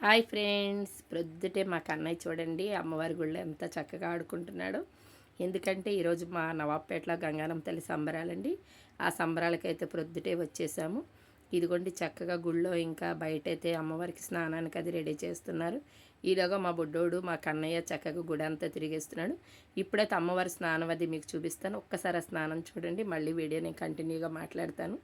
Hi friends, ప్రొద్దుటే మా కన్నయ్య చూడండి అమ్మవారి గుళ్ళో ఎంత చక్కగా ఆడుకుంటున్నాడో. ఎందుకంటే ఈరోజు మా నవాబ్పేటలో గంగానం తల్లి సంబరాలండి. ఆ సంబరాలకైతే ప్రొద్దుటే వచ్చేసాము. ఇదిగోండి చక్కగా గుళ్ళో ఇంకా బయటైతే అమ్మవారికి స్నానానికి అది రెడీ చేస్తున్నారు. ఈలోగా మా బుడ్డోడు మా కన్నయ్య చక్కగా గుడి అంతా తిరిగేస్తున్నాడు. ఇప్పుడైతే అమ్మవారి స్నానం అది మీకు చూపిస్తాను. ఒక్కసారి ఆ స్నానం చూడండి, మళ్ళీ వీడియో నేను కంటిన్యూగా మాట్లాడతాను.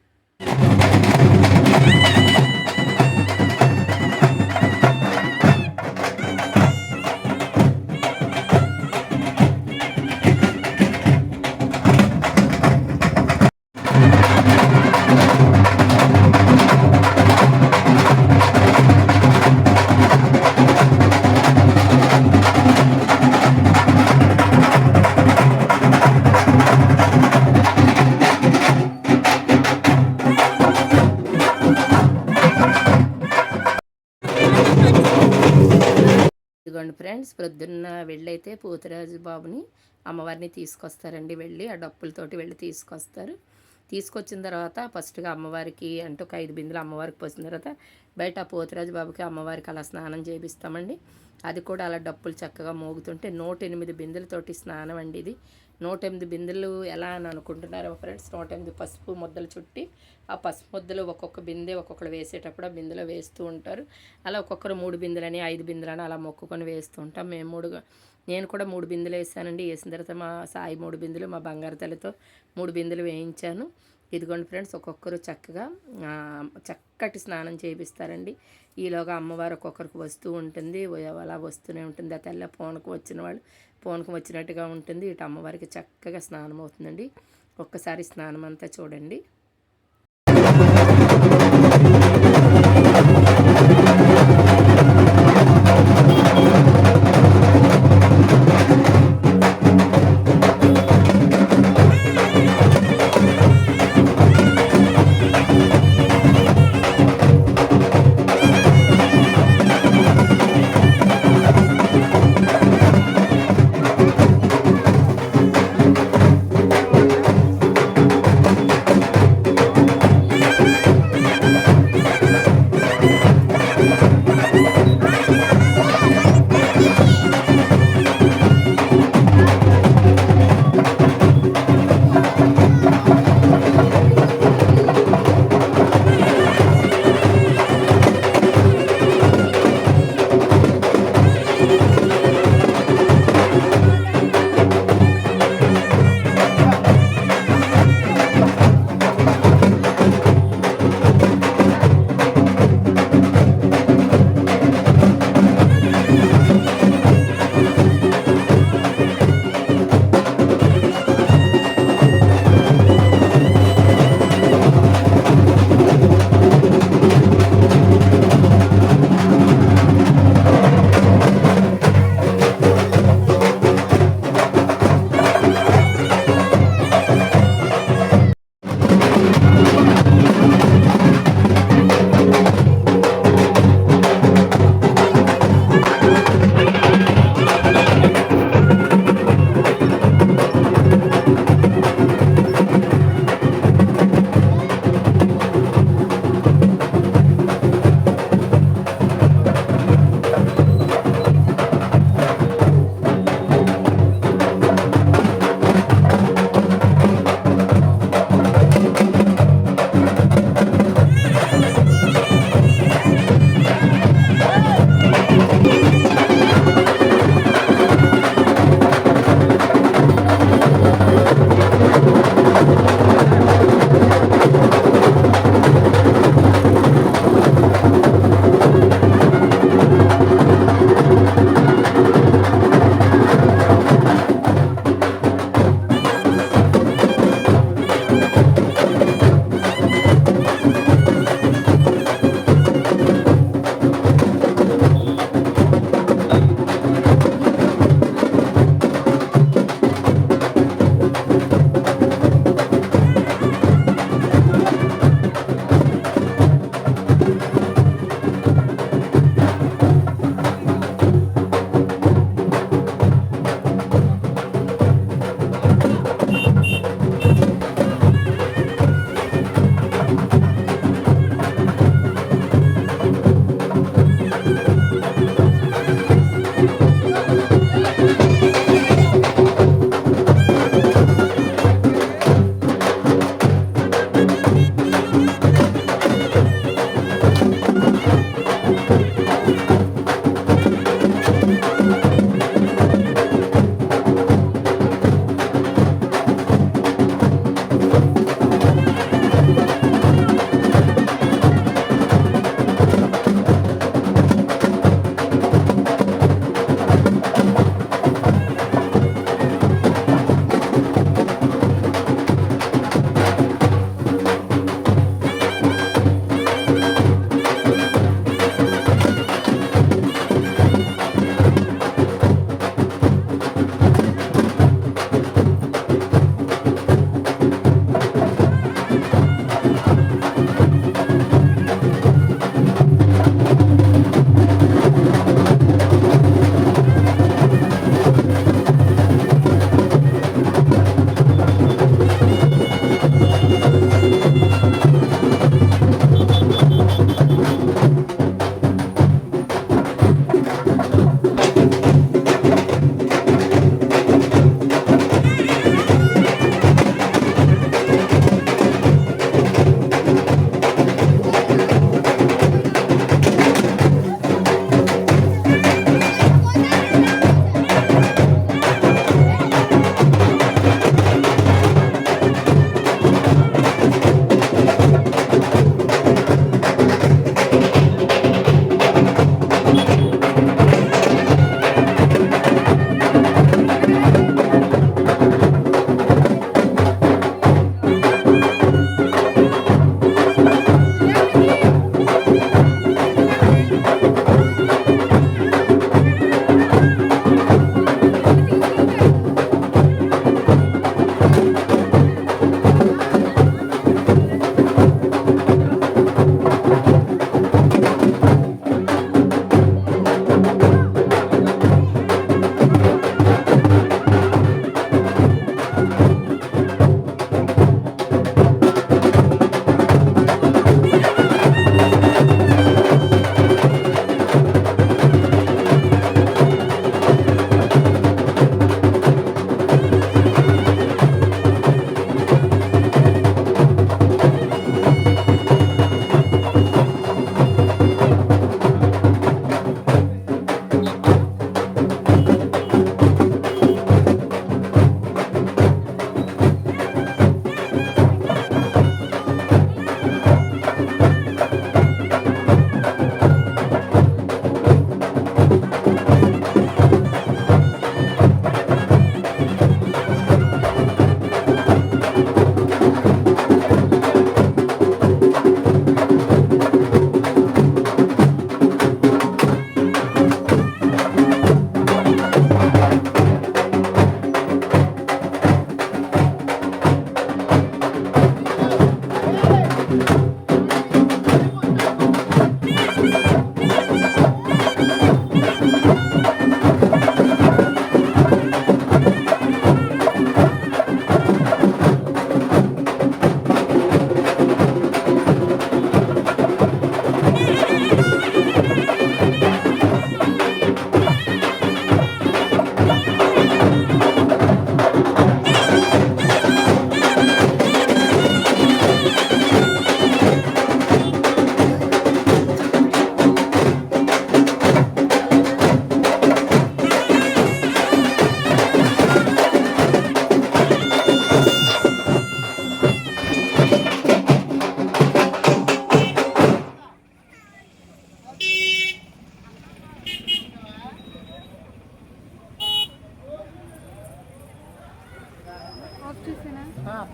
ఇదిగోండి ఫ్రెండ్స్, ప్రొద్దున్న వెళ్ళైతే పోతురాజు బాబుని అమ్మవారిని తీసుకొస్తారండి. వెళ్ళి ఆ డప్పులతోటి వెళ్ళి తీసుకొస్తారు. తీసుకొచ్చిన తర్వాత ఫస్ట్గా అమ్మవారికి అంటే ఒక 5 బిందెలు అమ్మవారికి పోసిన తర్వాత బయట ఆ పోతురాజు బాబుకి అమ్మవారికి అలా స్నానం చేపిస్తామండి. అది కూడా అలా డప్పులు చక్కగా మోగుతుంటే 108 బిందెలతోటి స్నానం అండి ఇది. 108 బిందెలు ఎలా అని అనుకుంటున్నారో ఫ్రెండ్స్, 108 పసుపు ముద్దలు చుట్టి ఆ పసుపు ముద్దలు ఒక్కొక్క బిందె ఒక్కొక్కరు వేసేటప్పుడు ఆ బిందెలో వేస్తూ ఉంటారు. అలా ఒక్కొక్కరు 3 బిందెలని 5 బిందెలని అలా మొక్కుకొని వేస్తూ ఉంటాం. నేను కూడా 3 బిందెలు వేసానండి. వేసిన తర్వాత మా సాయి 3 బిందెలు, మా బంగారు తల్లితో 3 బిందెలు వేయించాను. ఇదిగోండి ఫ్రెండ్స్, ఒక్కొక్కరు చక్కగా చక్కటి స్నానం చేపిస్తారండి. ఈలోగా అమ్మవారు ఒక్కొక్కరికి వస్తూ ఉంటుంది, అలా వస్తూనే ఉంటుంది. ఆ తెల్ల పూనకం వచ్చిన వాళ్ళు పూనకం వచ్చినట్టుగా ఉంటుంది. ఇటు అమ్మవారికి చక్కగా స్నానం అవుతుందండి. ఒక్కసారి స్నానం అంతా చూడండి.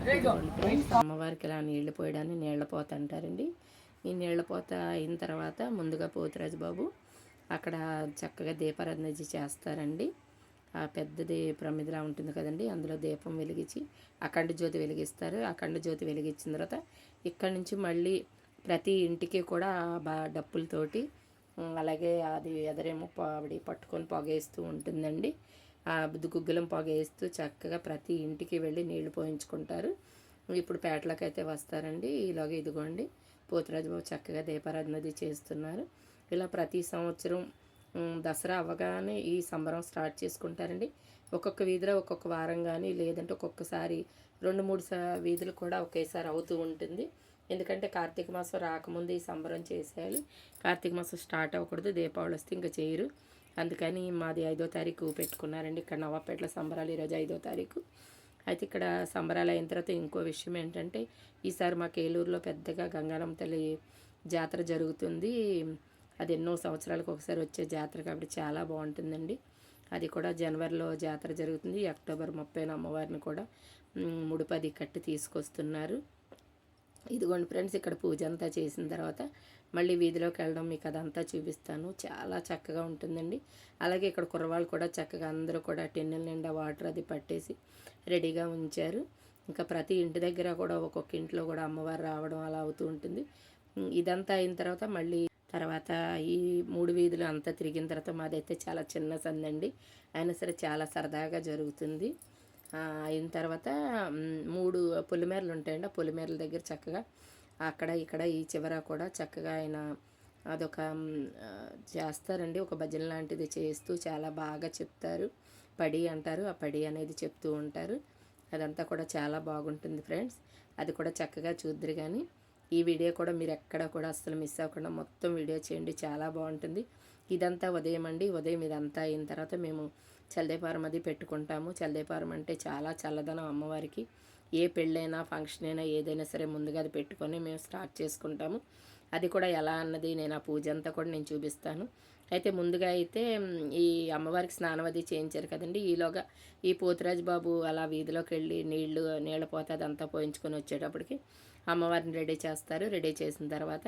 ఇదిగోండి ఫ్రెండ్స్, అమ్మవారికి ఇలా నీళ్లు పోయడాన్ని నీళ్ల పోత అంటారండి. ఈ నీళ్ల పోత అయిన తర్వాత ముందుగా పోతురాజు బాబు అక్కడ చక్కగా దీపారాధన చేస్తారండి. ఆ పెద్దది ప్రమిదిలా ఉంటుంది కదండి, అందులో దీపం వెలిగించి అఖండ జ్యోతి వెలిగిస్తారు. అఖండ జ్యోతి వెలిగించిన తర్వాత ఇక్కడి నుంచి మళ్ళీ ప్రతి ఇంటికి కూడా డప్పులతోటి, అలాగే అది ఎదరేమో ఆవిడ పట్టుకొని పొగేస్తూ ఉంటుందండి. ఆ గుగ్గులం పొగేస్తూ చక్కగా ప్రతి ఇంటికి వెళ్ళి నీళ్లు పోయించుకుంటారు. ఇప్పుడు పేటలోకి అయితే వస్తారండి. ఇలాగే ఇదిగోండి పోతురాజు బాబు చక్కగా దీపారాధన చేస్తున్నారు. ఇలా ప్రతి సంవత్సరం దసరా అవ్వగానే ఈ సంబరం స్టార్ట్ చేసుకుంటారండి. ఒక్కొక్క వీధిలో ఒక్కొక్క వారం కానీ, లేదంటే ఒక్కొక్కసారి 2-3 వీధులు కూడా ఒకేసారి అవుతూ ఉంటుంది. ఎందుకంటే కార్తీక మాసం రాకముందు ఈ సంబరం చేసేయాలి. కార్తీక మాసం స్టార్ట్ అవ్వకూడదు, దీపావళి వస్తే ఇంకా చేయరు. అందుకని మాది 5వ తారీఖు పెట్టుకున్నారండి. ఇక్కడ నవాపేటలో సంబరాలు ఈరోజు 5వ తారీఖు. అయితే ఇక్కడ సంబరాలు అయిన తర్వాత ఇంకో విషయం ఏంటంటే, ఈసారి మాకు ఏలూరులో పెద్దగా గంగారమ్మ తల్లి జాతర జరుగుతుంది. అది ఎన్నో సంవత్సరాలకు ఒకసారి వచ్చే జాతర కాబట్టి చాలా బాగుంటుందండి. అది కూడా జనవరిలో జాతర జరుగుతుంది. అక్టోబర్ 30న అమ్మవారిని కూడా ముడుపది కట్టి తీసుకొస్తున్నారు. ఇదిగోండి ఫ్రెండ్స్, ఇక్కడ పూజ అంతా చేసిన తర్వాత మళ్ళీ వీధిలోకి వెళ్ళడం మీకు అదంతా చూపిస్తాను. చాలా చక్కగా ఉంటుందండి. అలాగే ఇక్కడ కుర్రవాళ్ళు కూడా చక్కగా అందరూ కూడా టిన్నుల నిండా వాటర్ అది పట్టేసి రెడీగా ఉంచారు. ఇంకా ప్రతి ఇంటి దగ్గర కూడా ఒక్కొక్క ఇంట్లో కూడా అమ్మవారు రావడం అలా అవుతూ ఉంటుంది. ఇదంతా అయిన తర్వాత మళ్ళీ ఈ 3 వీధులు అంతా తిరిగిన తర్వాత మాదైతే చాలా చిన్న సందండి, అయినా సరే చాలా సరదాగా జరుగుతుంది. అయిన తర్వాత 3 పొలిమేరలు ఉంటాయండి. ఆ పొలిమేరల దగ్గర చక్కగా అక్కడ ఇక్కడ ఈ చివర కూడా చక్కగా ఆయన అదొక చేస్తారండి. ఒక భజన లాంటిది చేస్తూ చాలా బాగా చెప్తారు. పడి అంటారు, ఆ పడి అనేది చెప్తూ ఉంటారు. అదంతా కూడా చాలా బాగుంటుంది ఫ్రెండ్స్. అది కూడా చక్కగా చూద్దరు. కానీ ఈ వీడియో కూడా మీరు ఎక్కడ కూడా అస్సలు మిస్ అవ్వకుండా మొత్తం వీడియో చేయండి, చాలా బాగుంటుంది. ఇదంతా ఉదయం అండి. ఉదయం ఇదంతా అయిన తర్వాత మేము చల్దేపారం అది పెట్టుకుంటాము. చల్దేపారం అంటే చాలా చల్లదనం అమ్మవారికి. ఏ పెళ్ళైనా ఫంక్షన్ అయినా ఏదైనా సరే ముందుగా అది పెట్టుకొని మేము స్టార్ట్ చేసుకుంటాము. అది కూడా ఎలా అన్నది నేను ఆ పూజ అంతా కూడా నేను చూపిస్తాను. అయితే ముందుగా అయితే ఈ అమ్మవారికి స్నానం అది చేయించారు కదండి. ఈలోగా ఈ పోతురాజు బాబు అలా వీధిలోకి వెళ్ళి నీళ్ళ పోతే అదంతా పోయించుకొని వచ్చేటప్పటికి అమ్మవారిని రెడీ చేస్తారు. రెడీ చేసిన తర్వాత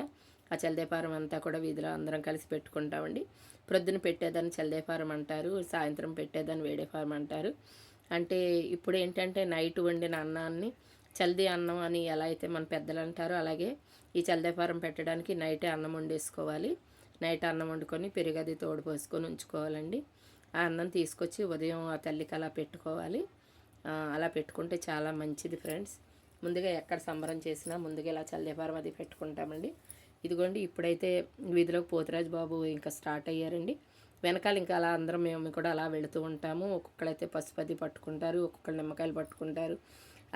ఆ చల్దేపారం అంతా కూడా వీధిలో అందరం కలిసి పెట్టుకుంటామండి. ప్రొద్దున పెట్టేదాన్ని చల్దేపారం అంటారు, సాయంత్రం పెట్టేదాన్ని వేడేపారం అంటారు. అంటే ఇప్పుడు ఏంటంటే నైట్ వండిన అన్నాన్ని చల్ది అన్నం అని ఎలా అయితే మన పెద్దలు అంటారో, అలాగే ఈ చల్దేపారం పెట్టడానికి నైటే అన్నం వండేసుకోవాలి. నైట్ అన్నం వండుకొని పెరుగది తోడు పోసుకొని ఉంచుకోవాలండి. ఆ అన్నం తీసుకొచ్చి ఉదయం ఆ తల్లికి అలా పెట్టుకోవాలి. అలా పెట్టుకుంటే చాలా మంచిది ఫ్రెండ్స్. ముందుగా ఎక్కడ సంబరం చేసినా ముందుగా ఇలా చల్దేపారం అది పెట్టుకుంటామండి. ఇదిగోండి ఇప్పుడైతే వీధిలోకి పోతురాజు బాబు ఇంకా స్టార్ట్ అయ్యారండి. వెనకాల ఇంకా అలా అందరం మేము కూడా అలా వెళుతూ ఉంటాము. ఒక్కొక్కరైతే పసుపది పట్టుకుంటారు, ఒక్కొక్కరు నిమ్మకాయలు పట్టుకుంటారు.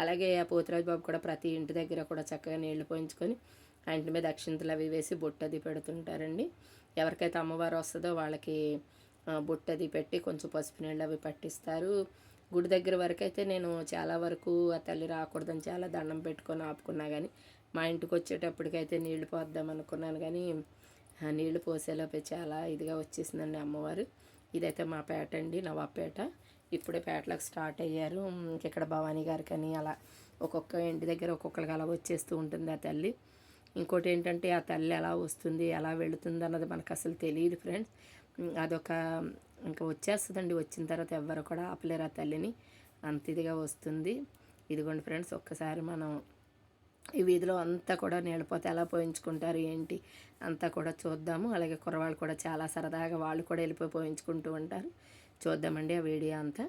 అలాగే ఆ పోతురాజు బాబు కూడా ప్రతి ఇంటి దగ్గర కూడా చక్కగా నీళ్లు పోయించుకొని ఆ ఇంటి మీద అక్షింతలు అవి వేసి బొట్టది పెడుతుంటారండి. ఎవరికైతే అమ్మవారు వస్తుందో వాళ్ళకి బొట్టది పెట్టి కొంచెం పసుపు నీళ్ళు అవి పట్టిస్తారు. గుడి దగ్గర వరకు అయితే నేను చాలా వరకు ఆ తల్లి రాకూడదని చాలా దండం పెట్టుకొని ఆపుకున్నా. కానీ మా ఇంటికి వచ్చేటప్పటికైతే నీళ్లు పోద్దాం అనుకున్నాను, కానీ నీళ్లు పోసేలోపే చాలా ఇదిగా వచ్చేసిందండి అమ్మవారు. ఇదైతే మా పేట అండి, నవాపేట. ఇప్పుడే పేటలకు స్టార్ట్ అయ్యారు. ఇక్కడ భవానీ గారికి అని అలా ఒక్కొక్క ఇంటి దగ్గర ఒక్కొక్కరికి అలా వచ్చేస్తూ ఉంటుంది ఆ తల్లి. ఇంకోటి ఏంటంటే ఆ తల్లి ఎలా వస్తుంది ఎలా వెళుతుంది అన్నది మనకు అసలు తెలియదు ఫ్రెండ్స్. అదొక ఇంకా వచ్చేస్తుందండి. వచ్చిన తర్వాత ఎవ్వరు కూడా ఆపలేరు ఆ తల్లిని, అంత ఇదిగా వస్తుంది. ఇదిగోండి ఫ్రెండ్స్, ఒక్కసారి మనం ఈ వీధిలో అంతా కూడా నీళ్ళపోతే ఎలా పోయించుకుంటారు ఏంటి అంతా కూడా చూద్దాము. అలాగే కుర్రవాళ్ళు కూడా చాలా సరదాగా వాళ్ళు కూడా వెళ్ళిపోయి పోయించుకుంటూ ఉంటారు. చూద్దామండి ఆ వీడియో అంతా.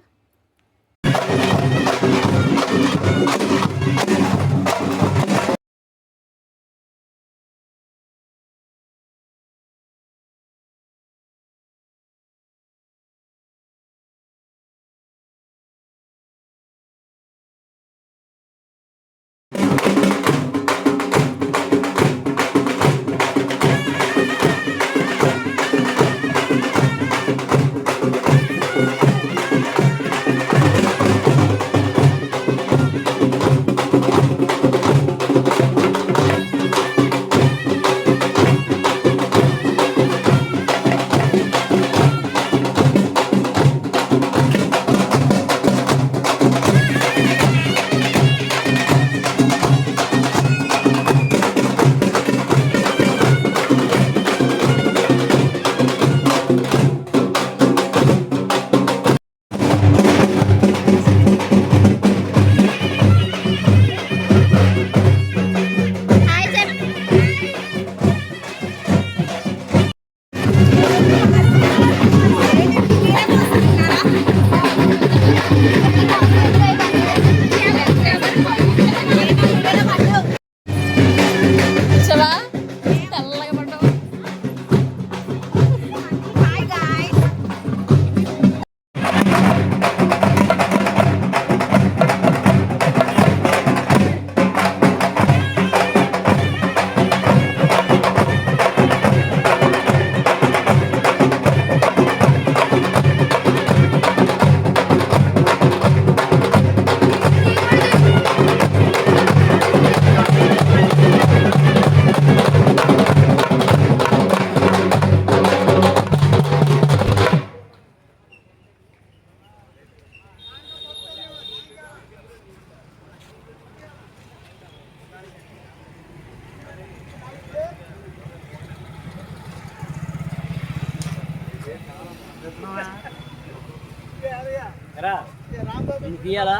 తీయాలా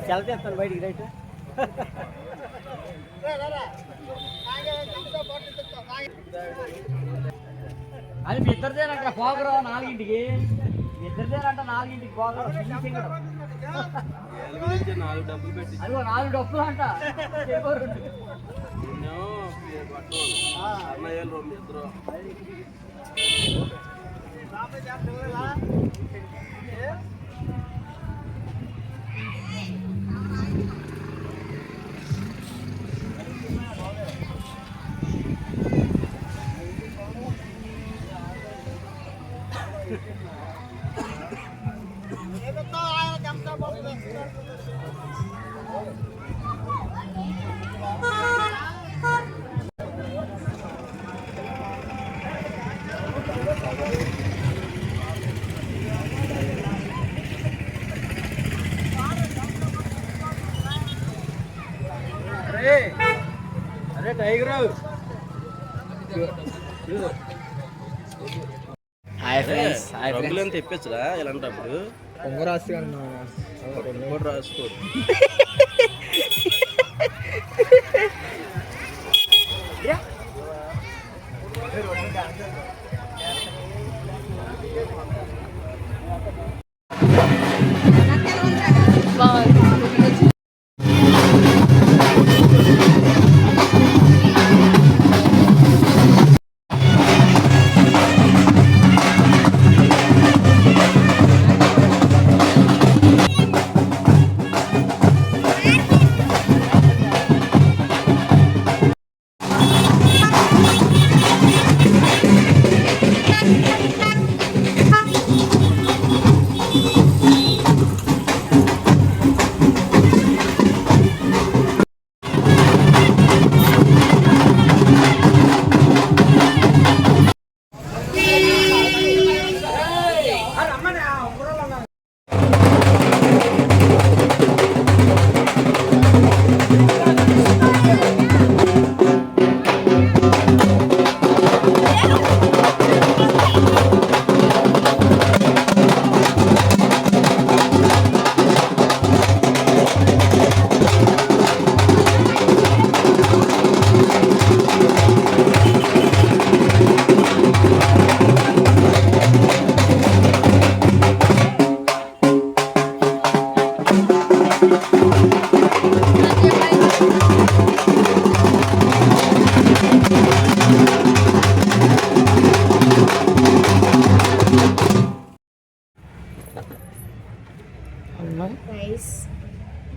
సెలతేస్తాను బయటికి రైట్ అది మీ ఇద్దరిదేనంట పోగరు 4ంటికి ఇద్దరిదేనంట 4ంటికి పోగరు అదిగో 4 డబ్బులు అంట అరే టైగర్ హాయ్ ఫ్రెండ్స్ రంగులు ఎంత తెప్పించరా ఇలాంటప్పుడు పొంగ రాసి రాసుకో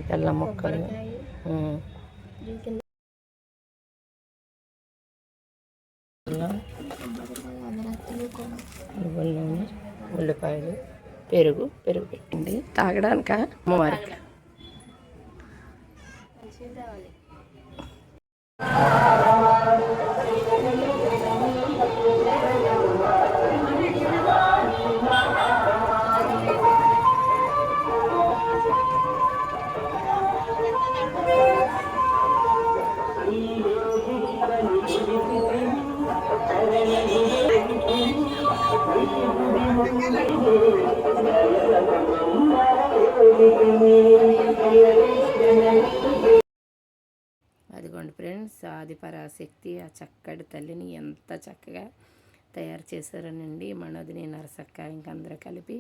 బెల్లం ముక్కలు నూనె ఉల్లిపాయలు పెరుగు పెట్టింది తాగడానిక అమ్మవారికి అదిగోండి ఫ్రెండ్స్, ఆదిపరాశక్తి ఆ చక్కటి తల్లిని ఎంత చక్కగా తయారు చేశారనండి. మనదిని నరసక్క ఇంకందరూ కలిపి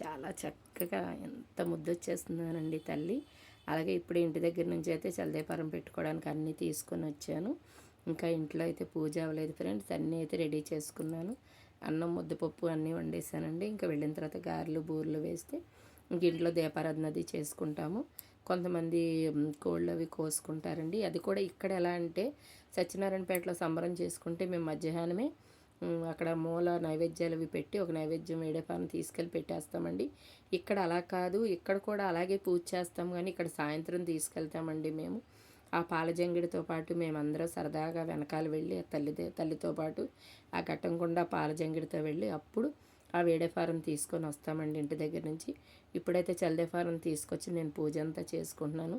చాలా చక్కగా ఎంత ముద్దొచ్చేస్తుందోనండి తల్లి. అలాగే ఇప్పుడు ఇంటి దగ్గర నుంచి అయితే చల్దేపారం పెట్టుకోవడానికి అన్నీ తీసుకొని వచ్చాను. ఇంకా ఇంట్లో అయితే పూజ అవ్వలేదు ఫ్రెండ్స్, అన్నీ అయితే రెడీ చేసుకున్నాను. అన్నం ముద్దపప్పు అన్నీ వండేసానండి. ఇంకా వెళ్ళిన తర్వాత గారెలు బూరెలు వేస్తే ఇంక ఇంట్లో దీపారాధన అది చేసుకుంటాము. కొంతమంది కోళ్ళు అవి కోసుకుంటారండి. అది కూడా ఇక్కడ ఎలా అంటే సత్యనారాయణపేటలో సంబరం చేసుకుంటే మేము మధ్యాహ్నమే అక్కడ మూల నైవేద్యాలు అవి పెట్టి ఒక నైవేద్యం వేడేపాలను తీసుకెళ్ళి పెట్టేస్తామండి. ఇక్కడ అలా కాదు, ఇక్కడ కూడా అలాగే పూజ చేస్తాం, కానీ ఇక్కడ సాయంత్రం తీసుకెళ్తామండి మేము. ఆ పాలజంగిడితో పాటు మేమందరం సరదాగా వెనకాల వెళ్ళి తల్లితో పాటు ఆ కట్టంకుండా పాలజంగిడితో వెళ్ళి అప్పుడు ఆ వేడేఫారం తీసుకొని వస్తామండి ఇంటి దగ్గర నుంచి. ఇప్పుడైతే చల్దేఫారం తీసుకొచ్చి నేను పూజ అంతా చేసుకుంటున్నాను.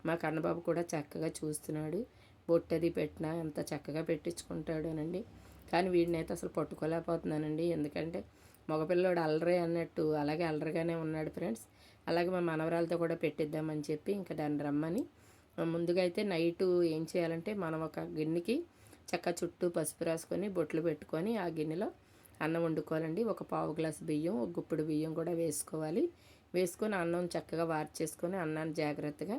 మా కన్నబాబు కూడా చక్కగా చూస్తున్నాడు. బొట్టది పెట్టినా ఎంత చక్కగా పెట్టించుకుంటాడోనండి. కానీ వీడినైతే అసలు పట్టుకోలేకపోతున్నానండి, ఎందుకంటే మగపిల్లోడు అల్లరే అన్నట్టు అలాగే అల్లరిగానే ఉన్నాడు ఫ్రెండ్స్. అలాగే మా మనవరాలతో కూడా పెట్టిద్దామని చెప్పి ఇంకా దాన్ని రమ్మని ముందుగా అయితే నైటు ఏం చేయాలంటే మనం ఒక గిన్నెకి చుట్టూ పసుపు రాసుకొని బొట్లు పెట్టుకొని ఆ గిన్నెలో అన్నం వండుకోవాలండి. ఒక పావు గ్లాసు బియ్యం, ఒక గుప్పుడు బియ్యం కూడా వేసుకోవాలి. వేసుకొని అన్నం చక్కగా వార్చేసుకొని అన్నాన్ని జాగ్రత్తగా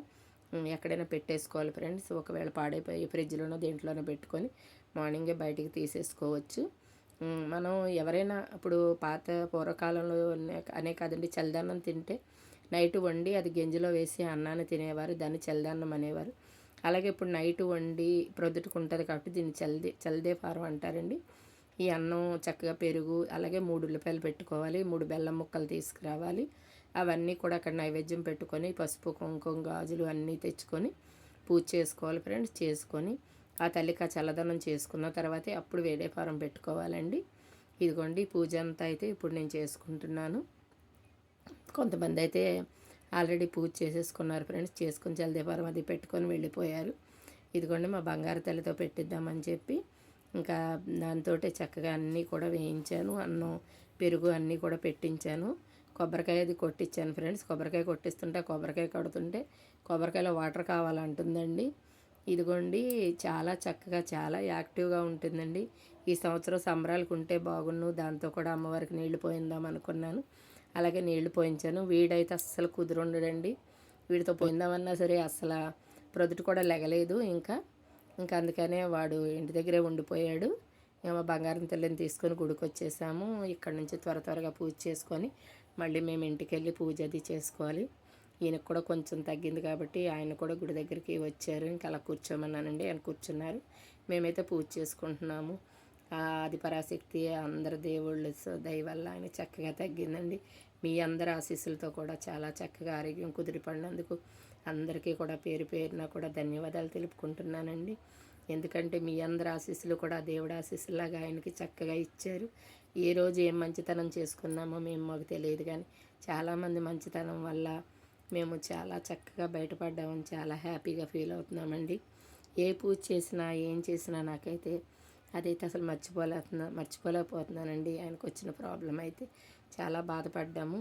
ఎక్కడైనా పెట్టేసుకోవాలి ఫ్రెండ్స్. ఒకవేళ పాడైపోయి ఫ్రిడ్జ్లోనో దేంట్లోనో పెట్టుకొని మార్నింగే బయటికి తీసేసుకోవచ్చు. మనం ఎవరైనా ఇప్పుడు పాత పూర్వకాలంలో అనే కాదండి, చలిదన్నం తింటే నైట్ వండి అది గంజిలో వేసి అన్నాన్ని తినేవారు, దాన్ని చలిదన్నం అనేవారు. అలాగే ఇప్పుడు నైట్ వండి ప్రొద్దుటకు ఉంటుంది కాబట్టి దీన్ని చలిదేపారం అంటారండి. ఈ అన్నం చక్కగా పెరుగు అలాగే 3 ఉల్లిపాయలు పెట్టుకోవాలి, 3 బెల్లం ముక్కలు తీసుకురావాలి. అవన్నీ కూడా అక్కడ నైవేద్యం పెట్టుకొని పసుపు కుంకుమ గాజులు అన్నీ తెచ్చుకొని పూజ చేసుకోవాలి ఫ్రెండ్స్. చేసుకొని ఆ తల్లికి ఆ చల్లదనం చేసుకున్న తర్వాతే అప్పుడు వేడేపారం పెట్టుకోవాలండి. ఇదిగోండి పూజ అంతా అయితే ఇప్పుడు నేను చేసుకుంటున్నాను. కొంతమంది అయితే ఆల్రెడీ పూజ చేసేసుకున్నారు ఫ్రెండ్స్. చేసుకుని చల్లదేపారం అది పెట్టుకొని వెళ్ళిపోయారు. ఇదిగోండి మా బంగారు తల్లితో పెట్టిద్దామని చెప్పి ఇంకా దాంతో చక్కగా అన్నీ కూడా వేయించాను. అన్నం పెరుగు అన్నీ కూడా పెట్టించాను. కొబ్బరికాయ అది కొట్టించాను ఫ్రెండ్స్. కొబ్బరికాయ కొట్టిస్తుంటే కొబ్బరికాయ కొడుతుంటే కొబ్బరికాయలో వాటర్ కావాలంటుందండి. ఇదిగోండి చాలా చక్కగా చాలా యాక్టివ్గా ఉంటుందండి. ఈ సంవత్సరం సంబరాలకు ఉంటే బాగున్ను, దాంతో కూడా అమ్మవారికి నీళ్లు పోయిందాం అనుకున్నాను. అలాగే నీళ్లు పోయించాను. వీడైతే అస్సలు కుదురుండడండి. వీడితో పోయిందామన్నా సరే అస్సలు ప్రొద్దుట కూడా లెగలేదు. ఇంకా అందుకనే వాడు ఇంటి దగ్గరే ఉండిపోయాడు. మా బంగారం తల్లిని తీసుకొని గుడికి వచ్చేసాము. ఇక్కడ నుంచి త్వరగా పూజ చేసుకొని మళ్ళీ మేము ఇంటికి వెళ్ళి పూజ అది చేసుకోవాలి. ఈయనకు కూడా కొంచెం తగ్గింది కాబట్టి ఆయన కూడా గుడి దగ్గరికి వచ్చారు. ఇంకా అలా కూర్చోమన్నానండి, ఆయన కూర్చున్నారు. మేమైతే పూజ చేసుకుంటున్నాము. ఆది పరాశక్తి అందరి దేవుళ్ళ దయ వల్ల ఆయన చక్కగా తగ్గిందండి. మీ అందరి ఆశీస్సులతో కూడా చాలా చక్కగా ఆరోగ్యం కుదిరిపడినందుకు అందరికీ కూడా పేరు పేరున కూడా ధన్యవాదాలు తెలుపుకుంటున్నానండి. ఎందుకంటే మీ అందరి ఆశీస్సులు కూడా దేవుడి ఆశీస్సులాగా ఆయనకి చక్కగా ఇచ్చారు. ఏ రోజు ఏం మంచితనం చేసుకున్నామో మాకు తెలియదు, కానీ చాలామంది మంచితనం వల్ల మేము చాలా చక్కగా బయటపడ్డామని చాలా హ్యాపీగా ఫీల్ అవుతున్నామండి. ఏ పూజ చేసినా ఏం చేసినా నాకైతే అదైతే అసలు మర్చిపోలేకపోతున్నానండి. ఆయనకు వచ్చిన ప్రాబ్లం అయితే చాలా బాధపడ్డాము.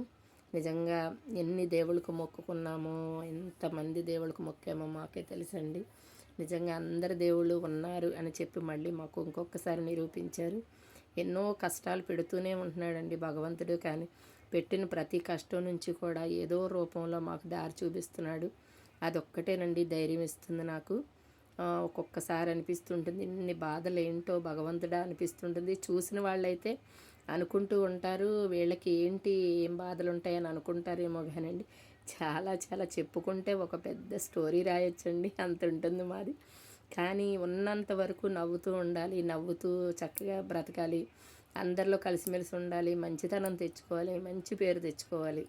నిజంగా ఎన్ని దేవుళ్ళకు మొక్కుకున్నామో, ఎంతమంది దేవుళ్ళకు మొక్కామో మాకే తెలుసండి. నిజంగా అందరు దేవుళ్ళు ఉన్నారు అని చెప్పి మళ్ళీ మాకు ఇంకొకసారి నిరూపించారు. ఎన్నో కష్టాలు పెడుతూనే ఉంటున్నాడండి భగవంతుడు, కానీ పెట్టిన ప్రతి కష్టం నుంచి కూడా ఏదో రూపంలో మాకు దారి చూపిస్తున్నాడు. అదొక్కటేనండి ధైర్యం ఇస్తుంది నాకు. ఒక్కొక్కసారి అనిపిస్తుంటుంది ఇన్ని బాధలు ఏంటో భగవంతుడా అనిపిస్తుంటుంది. చూసిన వాళ్ళైతే అనుకుంటూ ఉంటారు వీళ్ళకి ఏంటి ఏం బాధలు ఉంటాయని అనుకుంటారేమో కానండి, చాలా చాలా చెప్పుకుంటే ఒక పెద్ద స్టోరీ రాయొచ్చండి, అంత ఉంటుంది మాది. కానీ ఉన్నంత వరకు నవ్వుతూ ఉండాలి, నవ్వుతూ చక్కగా బ్రతకాలి, అందరిలో కలిసిమెలిసి ఉండాలి, మంచితనం తెచ్చుకోవాలి, మంచి పేరు తెచ్చుకోవాలి.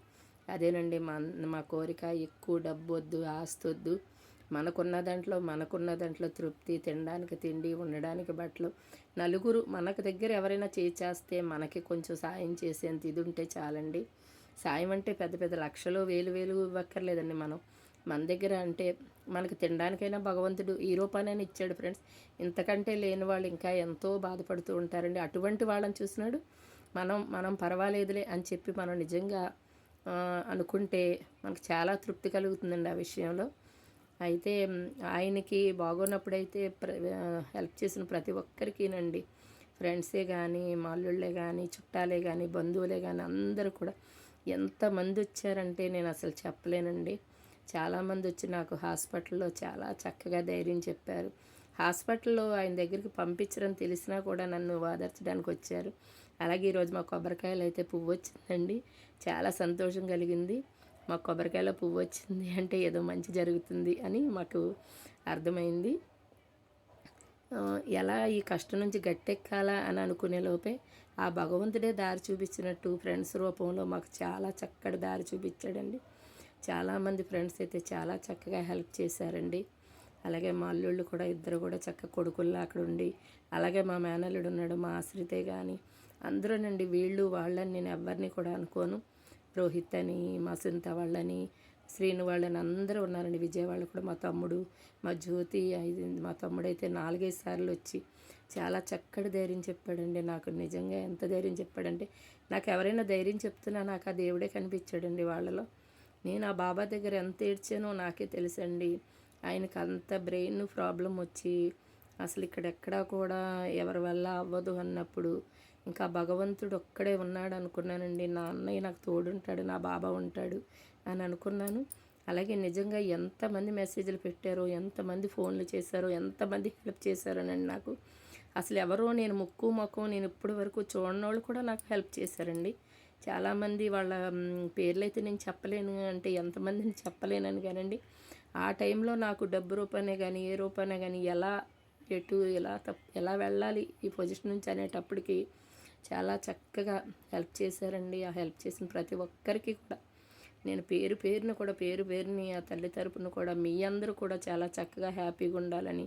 అదేనండి మా కోరిక. ఎక్కువ డబ్బు వద్దు, ఆస్తి వద్దు, మనకున్న దాంట్లో తృప్తి, తినడానికి తిండి, ఉండడానికి బట్టలు, నలుగురు మనకు దగ్గర ఎవరైనా చేస్తే మనకి కొంచెం సాయం చేసేంత ఇది ఉంటే చాలండి. సాయం అంటే పెద్ద పెద్ద లక్షలు వేలు ఇవ్వక్కర్లేదండి. మన దగ్గర అంటే మనకి తినడానికైనా భగవంతుడు ఈ రూపానైనా ఇచ్చాడు ఫ్రెండ్స్. ఇంతకంటే లేని వాళ్ళు ఇంకా ఎంతో బాధపడుతూ ఉంటారండి. అటువంటి వాళ్ళని చూసినాడు మనం పర్వాలేదులే అని చెప్పి మనం నిజంగా అనుకుంటే మనకు చాలా తృప్తి కలుగుతుందండి ఆ విషయంలో. అయితే ఆయనకి బాగోన్నప్పుడైతే హెల్ప్ చేసిన ప్రతి ఒక్కరికినండి, ఫ్రెండ్సే కానీ, మాల్లుళ్ళే కానీ, చుట్టాలే కానీ, బంధువులే కానీ అందరూ కూడా ఎంతమంది వచ్చారంటే నేను అసలు చెప్పలేనండి. చాలామంది వచ్చి నాకు హాస్పిటల్లో చాలా చక్కగా ధైర్యం చెప్పారు. హాస్పిటల్లో ఆయన దగ్గరికి పంపించరని తెలిసినా కూడా నన్ను ఓదార్చడానికి వచ్చారు. అలాగే ఈరోజు మా కొబ్బరికాయలు అయితే పువ్వు వచ్చిందండి, చాలా సంతోషం కలిగింది. మా కొబ్బరికాయలో పువ్వు వచ్చింది అంటే ఏదో మంచి జరుగుతుంది అని మాకు అర్థమైంది. ఎలా ఈ కష్టం నుంచి గట్టెక్కాలా అని అనుకునే లోపే ఆ భగవంతుడే దారి చూపించినట్టు ఫ్రెండ్స్ రూపంలో మాకు చాలా చక్కటి దారి చూపించాడండి. చాలామంది ఫ్రెండ్స్ అయితే చాలా చక్కగా హెల్ప్ చేశారండి. అలాగే మా అల్లుళ్ళు కూడా ఇద్దరు కూడా చక్క కొడుకుల్లో అక్కడ ఉండి, అలాగే మా మేనల్లుడు ఉన్నాడు, మా ఆశ్రితే కానీ అందరూనండి. వీళ్ళు వాళ్ళని నేను ఎవరిని కూడా అనుకోను. రోహిత్ అని, మా సుంత వాళ్ళని, శ్రీను వాళ్ళని అందరూ ఉన్నారండి. విజయవాడ కూడా మా తమ్ముడు, మా జ్యోతి, మా తమ్ముడైతే 4-5 సార్లు వచ్చి చాలా చక్కటి ధైర్యం చెప్పాడండి నాకు. నిజంగా ఎంత ధైర్యం చెప్పాడంటే నాకు ఎవరైనా ధైర్యం చెప్తున్నా నాకు ఆ దేవుడే కనిపించాడండి వాళ్ళలో. నేను ఆ బాబా దగ్గర ఎంత ఏడ్చానో నాకే తెలుసండి. ఆయనకు అంత బ్రెయిన్ ప్రాబ్లం వచ్చి అసలు ఇక్కడెక్కడా కూడా ఎవరి వల్ల అవ్వదు అన్నప్పుడు ఇంకా భగవంతుడు ఒక్కడే ఉన్నాడు అనుకున్నానండి. నా అన్నయ్య నాకు తోడుంటాడు, నా బాబా ఉంటాడు అని అనుకున్నాను. అలాగే నిజంగా ఎంతమంది మెసేజ్లు పెట్టారో, ఎంతమంది ఫోన్లు చేశారో, ఎంతమంది హెల్ప్ చేశారోనండి నాకు. అసలు ఎవరో నేను ముక్కు మొఖం నేను ఇప్పటి వరకు చూడనోళ్ళు కూడా నాకు హెల్ప్ చేశారండి. చాలామంది వాళ్ళ పేర్లు అయితే నేను చెప్పలేను, అంటే ఎంతమందిని చెప్పలేనని కానండి. ఆ టైంలో నాకు డబ్బు రూపానే కానీ ఏ రూపానే కానీ ఎలా ఎటు ఎలా వెళ్ళాలి ఈ పొజిషన్ నుంచి అనేటప్పటికి చాలా చక్కగా హెల్ప్ చేశారండి. ఆ హెల్ప్ చేసిన ప్రతి ఒక్కరికి కూడా నేను పేరు పేరుని ఆ తల్లి తరపున కూడా మీ అందరూ కూడా చాలా చక్కగా హ్యాపీగా ఉండాలని,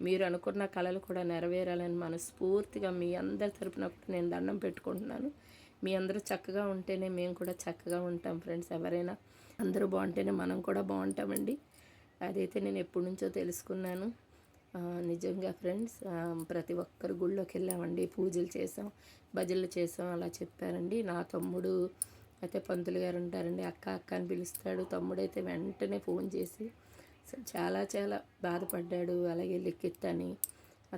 మీరు అనుకున్న కళలు కూడా నెరవేరాలని మనస్ఫూర్తిగా మీ అందరి తరపున కూడా నేను దండం పెట్టుకుంటున్నాను. మీ అందరూ చక్కగా ఉంటేనే మేము కూడా చక్కగా ఉంటాం ఫ్రెండ్స్. ఎవరైనా అందరూ బాగుంటేనే మనం కూడా బాగుంటామండి. అదైతే నేను ఎప్పటి నుంచో తెలుసుకున్నాను. నిజంగా ఫ్రెండ్స్, ప్రతి ఒక్కరు గుళ్ళోకి వెళ్ళామండి, పూజలు చేసాం, భజనలు చేసాం అలా చెప్పారండి. నా తమ్ముడు అయితే పంతులు గారు ఉంటారండి, అక్క అక్క అని పిలుస్తాడు. తమ్ముడైతే వెంటనే ఫోన్ చేసి చాలా చాలా బాధపడ్డాడు. అలాగే లిఖిత్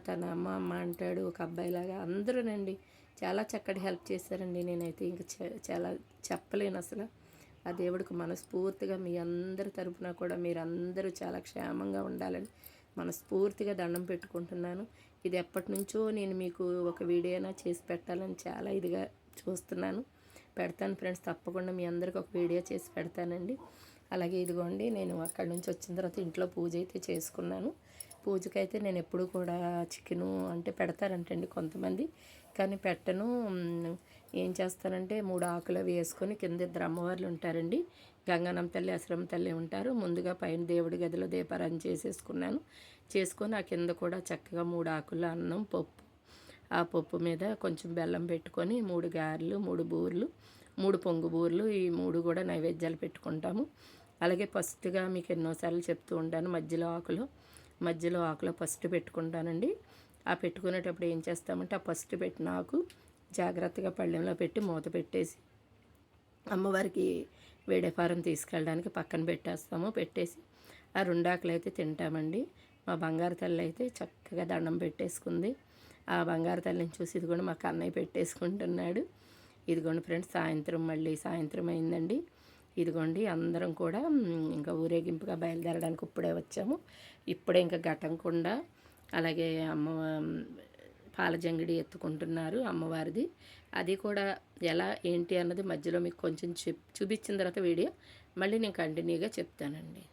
తన అమ్మ అమ్మ అంటాడు, ఒక అబ్బాయిలాగా అందరూనండి చాలా చక్కటి హెల్ప్ చేశారండి. నేనైతే ఇంకా చాలా చెప్పలేను అసలు. ఆ దేవుడికి మనస్ఫూర్తిగా మీ అందరి తరపున కూడా మీరందరూ చాలా క్షేమంగా ఉండాలని మనస్ఫూర్తిగా దండం పెట్టుకుంటున్నాను. ఇది ఎప్పటి నుంచో నేను మీకు ఒక వీడియో అయినా చేసి పెట్టాలని చాలా ఇదిగా చూస్తున్నాను. పెడతాను ఫ్రెండ్స్, తప్పకుండా మీ అందరికి ఒక వీడియో చేసి పెడతానండి. అలాగే ఇదిగోండి, నేను అక్కడి నుంచి వచ్చిన తర్వాత ఇంట్లో పూజ అయితే చేసుకున్నాను. పూజకైతే నేను ఎప్పుడు కూడా చికెను అంటే పెడతారంటండి కొంతమంది, కానీ పెట్టను. ఏం చేస్తానంటే 3 ఆకులు వేసుకొని కింద 2 అమ్మవార్లు ఉంటారండి, గంగానమ్మ తల్లి అసరమ్మ తల్లి ఉంటారు. ముందుగా పైన దేవుడి గదిలో దీపారాధన చేసుకొని ఆ కింద కూడా చక్కగా 3 ఆకుల అన్నం పప్పు, ఆ పప్పు మీద కొంచెం బెల్లం పెట్టుకొని 3 గారెలు 3 బూర్లు 3 పొంగు బూర్లు ఈ 3 కూడా నైవేద్యాలు పెట్టుకుంటాము. అలాగే ఫస్ట్గా మీకు ఎన్నోసార్లు చెప్తూ ఉంటాను, మధ్యలో ఆకులో ఫస్ట్ పెట్టుకుంటానండి. ఆ పెట్టుకునేటప్పుడు ఏం చేస్తామంటే ఆ ఫస్ట్ పెట్టిన ఆకు జాగ్రత్తగా పళ్ళెంలో పెట్టి మూత పెట్టేసి అమ్మవారికి వేడేపారం తీసుకెళ్ళడానికి పక్కన పెట్టేసి ఆ 2 ఆకులు అయితే తింటామండి. మా బంగారు తల్లి అయితే చక్కగా దండం పెట్టేసుకుంది. ఆ బంగారు తల్లిని చూసి ఇదిగోండి మా కన్నయ్య పెట్టేసుకుంటున్నాడు. ఇదిగోండి ఫ్రెండ్స్, సాయంత్రం అయిందండి. ఇదిగోండి అందరం కూడా ఇంకా ఊరేగింపుగా బయలుదేరడానికి ఇప్పుడే వచ్చాము. ఇప్పుడే ఇంకా ఘటంకుండ అలాగే పాలజంగిడి ఎత్తుకుంటున్నారు అమ్మవారిది. అది కూడా ఎలా ఏంటి అన్నది మధ్యలో మీకు కొంచెం చూపించిన తర్వాత వీడియో మళ్ళీ నేను కంటిన్యూగా చెప్తానండి.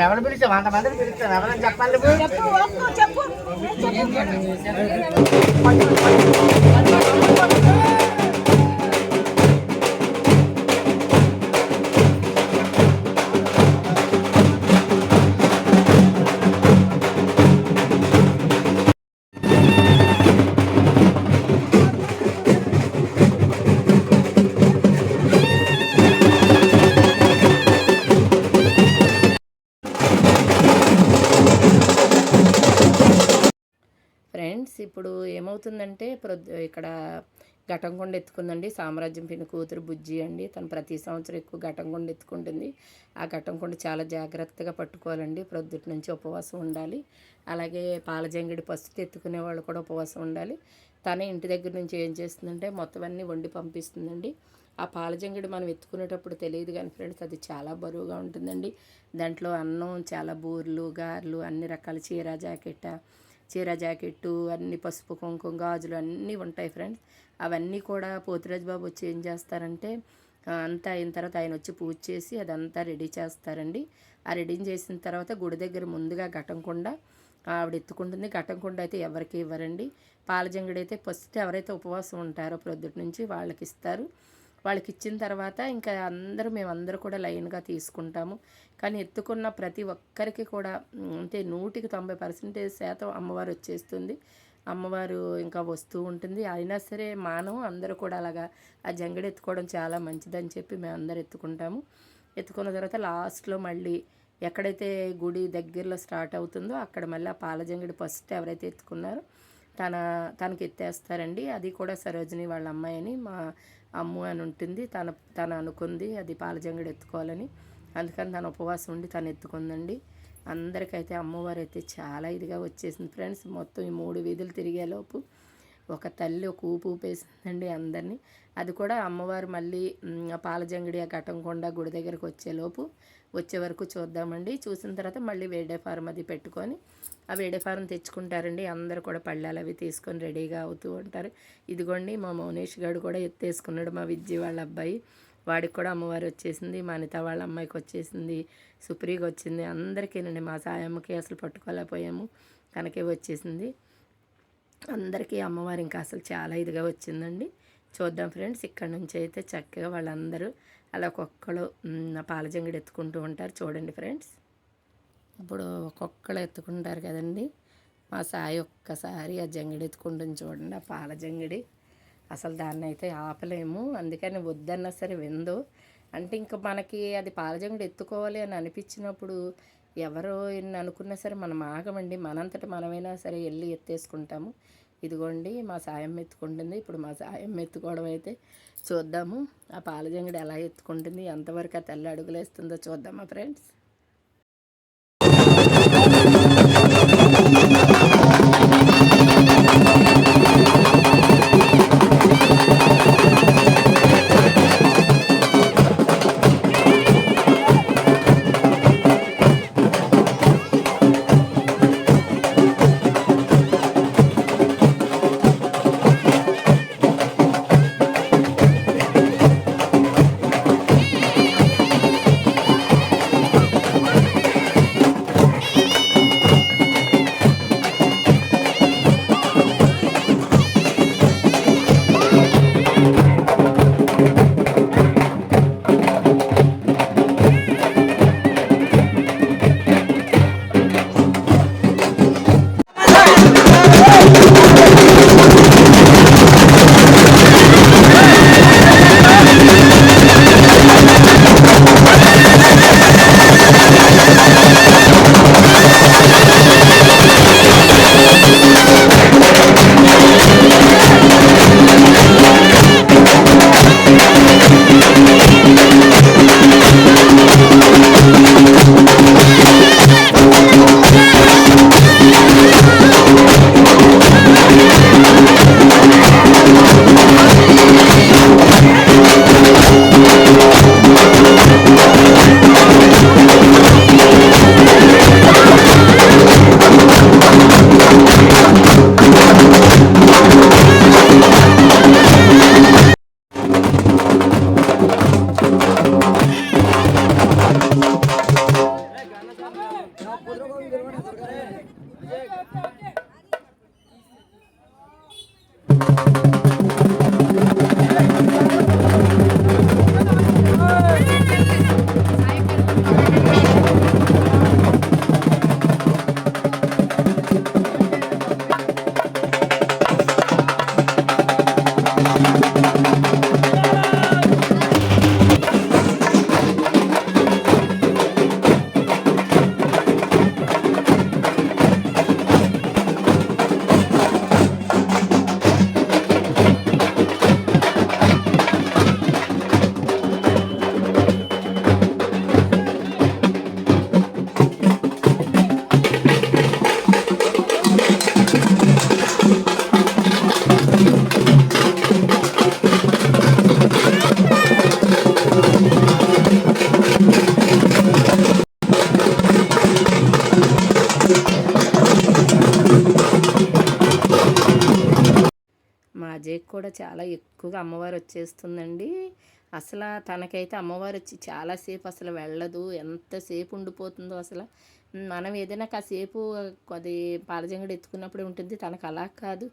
ఎవరు పిలిచావు? 100 మందిని పిలుస్తాను, ఎవరని చెప్పాలి? ఫ్రెండ్స్, ఇప్పుడు ఏమవుతుందంటే ఇక్కడ ఘటంకొండ ఎత్తుకుందండి. సామ్రాజ్యం పిన్ని కూతురు బుజ్జి అండి. తను ప్రతి సంవత్సరం ఎక్కువ ఘటంకొండ ఎత్తుకుంటుంది. ఆ ఘటంకొండ చాలా జాగ్రత్తగా పట్టుకోవాలండి. ప్రొద్దుటి నుంచి ఉపవాసం ఉండాలి. అలాగే పాలజంగిడి ఫస్ట్ ఎత్తుకునే వాళ్ళు కూడా ఉపవాసం ఉండాలి. తనే ఇంటి దగ్గర నుంచి ఏం చేస్తుందంటే మొత్తం అన్నీ వండి పంపిస్తుందండి. ఆ పాలజంగిడి మనం ఎత్తుకునేటప్పుడు తెలియదు కానీ ఫ్రెండ్స్, అది చాలా బరువుగా ఉంటుందండి. దాంట్లో అన్నం, చాలా బూర్లు, గారెలు, అన్ని రకాల చీర జాకెట్టు అన్ని పసుపు కుంకుమ గాజులు అన్నీ ఉంటాయి ఫ్రెండ్స్. అవన్నీ కూడా పోతురాజు బాబు వచ్చి ఏం చేస్తారంటే అంతా అయిన తర్వాత ఆయన వచ్చి పూజ చేసి అదంతా రెడీ చేస్తారండి. ఆ రెడీ చేసిన తర్వాత గుడి దగ్గర ముందుగా ఘటంకొండ ఆవిడ ఎత్తుకుంటుంది. ఘటంకొండ అయితే ఎవరికి ఇవ్వరండి. పాలజంగుడైతే ఫస్ట్ ఎవరైతే ఉపవాసం ఉంటారో ప్రొద్దుటి నుంచి వాళ్ళకి ఇస్తారు. వాళ్ళకి ఇచ్చిన తర్వాత ఇంకా మేమందరూ కూడా లైన్గా తీసుకుంటాము. కానీ ఎత్తుకున్న ప్రతి ఒక్కరికి కూడా అంటే 100% అమ్మవారు వచ్చేస్తుంది. అమ్మవారు ఇంకా వస్తూ ఉంటుంది. అయినా సరే అందరూ కూడా అలాగా ఆ జంగడి ఎత్తుకోవడం చాలా మంచిదని చెప్పి మేము అందరూ ఎత్తుకుంటాము. ఎత్తుకున్న తర్వాత లాస్ట్లో మళ్ళీ ఎక్కడైతే గుడి దగ్గరలో స్టార్ట్ అవుతుందో అక్కడ మళ్ళీ ఆ పాలజంగిడి ఫస్ట్ ఎవరైతే ఎత్తుకున్నారో తనకి ఎత్తేస్తారండి. అది కూడా సరోజిని వాళ్ళ అమ్మాయి అని మా అమ్ము అని ఉంటుంది. తను అనుకుంది అది పాలజంగిడి ఎత్తుకోవాలని. అందుకని తను ఉపవాసం ఉండి తను ఎత్తుకుందండి. అందరికైతే అమ్మవారు అయితే చాలా ఇదిగా వచ్చేసింది ఫ్రెండ్స్. మొత్తం ఈ 3 వీధులు తిరిగేలోపు ఒక తల్లి ఒక ఊపు ఊపేసిందండి అందరినీ. అది కూడా అమ్మవారు మళ్ళీ పాలజంగిడి ఆ ఘటంకొండ గుడి దగ్గరకు వచ్చే వరకు చూద్దామండి. చూసిన తర్వాత మళ్ళీ వేడే ఫారం అది పెట్టుకొని ఆ వేడే ఫారం తెచ్చుకుంటారండి. అందరూ కూడా పళ్ళాలు అవి తీసుకొని రెడీగా అవుతూ ఉంటారు. ఇదిగోండి మా మౌనేష్ గారు కూడా ఎత్తేసుకున్నాడు, మా విజ్జి వాళ్ళ అబ్బాయి. వాడికి కూడా అమ్మవారు వచ్చేసింది, మా అనిత వాళ్ళ అమ్మాయికి వచ్చేసింది, సుప్రీకి వచ్చింది, అందరికీనండి. మా సాయమ్మకి అసలు పట్టుకోలేకపోయాము, తనకే వచ్చేసింది. అందరికీ అమ్మవారు ఇంకా అసలు చాలా ఇదిగా వచ్చిందండి. చూద్దాం ఫ్రెండ్స్. ఇక్కడ నుంచి అయితే చక్కగా వాళ్ళందరూ అలా ఒక్కొక్కరు పాలజంగిడి ఎత్తుకుంటూ ఉంటారు. చూడండి ఫ్రెండ్స్. ఇప్పుడు ఒక్కొక్కరు ఎత్తుకుంటారు కదండి. మా సాయి ఒక్కసారి ఆ జంగిడి ఎత్తుకుంటుంది చూడండి, ఆ పాలజంగిడి. అసలు దాన్ని అయితే ఆపలేము, అందుకని వద్దన్నా సరే విందు. అంటే ఇంకా మనకి అది పాలజంగిడి ఎత్తుకోవాలి అని అనిపించినప్పుడు ఎవరో ఎన్ని అనుకున్నా సరే మనం ఆగమండి. మనంతట మనమైనా సరే వెళ్ళి ఎత్తేసుకుంటాము. ఇదిగోండి మా సాయం ఎత్తుకుంటుంది. ఇప్పుడు మా సాయం ఎత్తుకోవడం అయితే చూద్దాము. ఆ పాలజంగిడి ఎలా ఎత్తుకుంటుంది, ఎంతవరకు ఆ తెల్ల అడుగులేస్తుందో చూద్దామా ఫ్రెండ్స్. మా అజయ్కి కూడా చాలా ఎక్కువగా అమ్మవారు వచ్చేస్తుందండి. అసలు తనకైతే అమ్మవారు వచ్చి చాలాసేపు అసలు వెళ్ళదు, ఎంతసేపు ఉండిపోతుందో అసలు. మనం ఏదైనా కాసేపు అది పాలజంగడి ఎత్తుకున్నప్పుడే ఉంటుంది, తనకు అలా కాదు,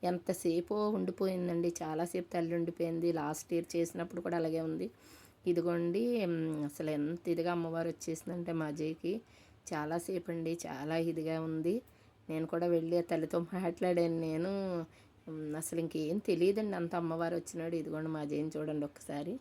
ఎంతసేపు ఉండిపోయిందండి. చాలాసేపు తల్లి ఉండిపోయింది. లాస్ట్ ఇయర్ చేసినప్పుడు కూడా అలాగే ఉంది. ఇదిగోండి అసలు ఎంత ఇదిగా అమ్మవారు వచ్చేసిందంటే మా అజయ్కి చాలాసేపు అండి, చాలా ఇదిగా ఉంది. నేను కూడా వెళ్ళి ఆ తల్లితో మాట్లాడాను. నేను అసలు ఇంకేం తెలియదండి, అంత అమ్మవారు వచ్చినాడు. ఇదిగోండి మా అజయ్ని చూడండి ఒక్కసారి.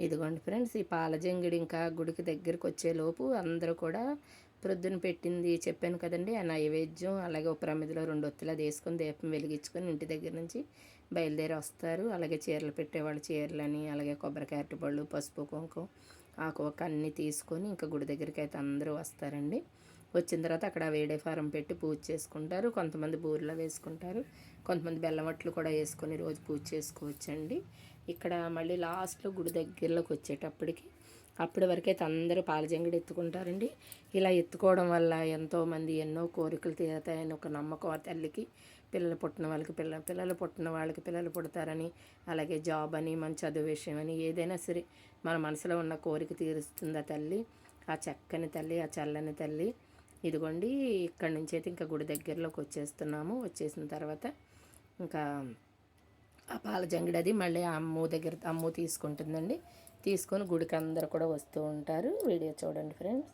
ఇదిగోండి ఫ్రెండ్స్, ఈ పాలజంగిడి ఇంకా గుడికి దగ్గరికి వచ్చేలోపు అందరూ కూడా ప్రొద్దున పెట్టింది చెప్పాను కదండి, ఆ నైవేద్యం అలాగే ఒక ప్రమిదిలో 2 ఒత్తులు అది వేసుకొని దీపం వెలిగించుకొని ఇంటి దగ్గర నుంచి బయలుదేరి వస్తారు. అలాగే చీరలు పెట్టేవాళ్ళు చీరలని, అలాగే కొబ్బరికాయ అరటిపళ్ళు, పసుపు కుంకుమ ఆకు ఒక్క అన్నీ తీసుకొని ఇంకా గుడి దగ్గరికి అయితే అందరూ వస్తారండి. వచ్చిన తర్వాత అక్కడ వేడే ఫారం పెట్టి పూజ చేసుకుంటారు. కొంతమంది బూరెలో వేసుకుంటారు, కొంతమంది బెల్లమట్లు కూడా వేసుకొని రోజు పూజ చేసుకోవచ్చండి. ఇక్కడ మళ్ళీ లాస్ట్లో గుడి దగ్గరలోకి వచ్చేటప్పటికి అప్పటి వరకైతే అందరూ పాలజంగిడి ఎత్తుకుంటారండి. ఇలా ఎత్తుకోవడం వల్ల ఎంతోమంది ఎన్నో కోరికలు తీరుతాయని ఒక నమ్మకం. ఆ తల్లికి పిల్లలు పుట్టిన వాళ్ళకి పిల్లలు పుట్టిన వాళ్ళకి పిల్లలు పుడతారని, అలాగే జాబ్ అని, మన చదువు విషయం అని, ఏదైనా సరే మన మనసులో ఉన్న కోరిక తీరుస్తుంది ఆ తల్లి. ఆ చక్కని తల్లి, ఆ చల్లని తల్లి. ఇదిగోండి ఇక్కడి నుంచి అయితే ఇంకా గుడి దగ్గరలోకి వచ్చేస్తున్నాము. వచ్చేసిన తర్వాత ఇంకా ఆ పాలజంగిడి అది మళ్ళీ అమ్ము తీసుకుంటుందండి. తీసుకొని గుడికి అందరు కూడా వస్తూ ఉంటారు. వీడియో చూడండి ఫ్రెండ్స్.